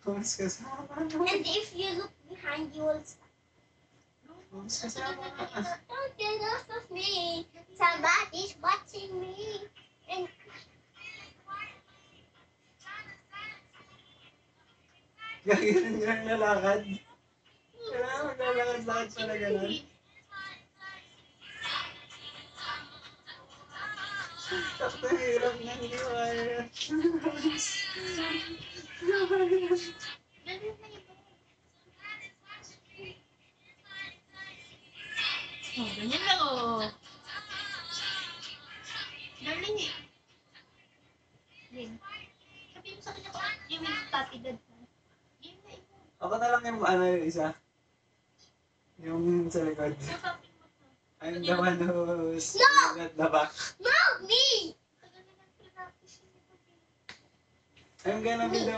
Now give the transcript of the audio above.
Pumas kasama. And if you look behind, you will stop. Pumas kasama. Don't get off of me. Somebody's watching me. And Ganyan na lakad. Kailangan maglalakad-lakad pala ganun. Takto hirap na hindi kaya. Oh, ganyan lang oh. Darling eh. Lin. Sabihin mo sa kanya ko, you will tatidad ka. Game na ito. Ako na lang yung ano yung isa. Yung sa likod. Usapin mo to. I'm the one who's at the back. no, me. Tagal na lang pinapis yun ito. I'm gonna be the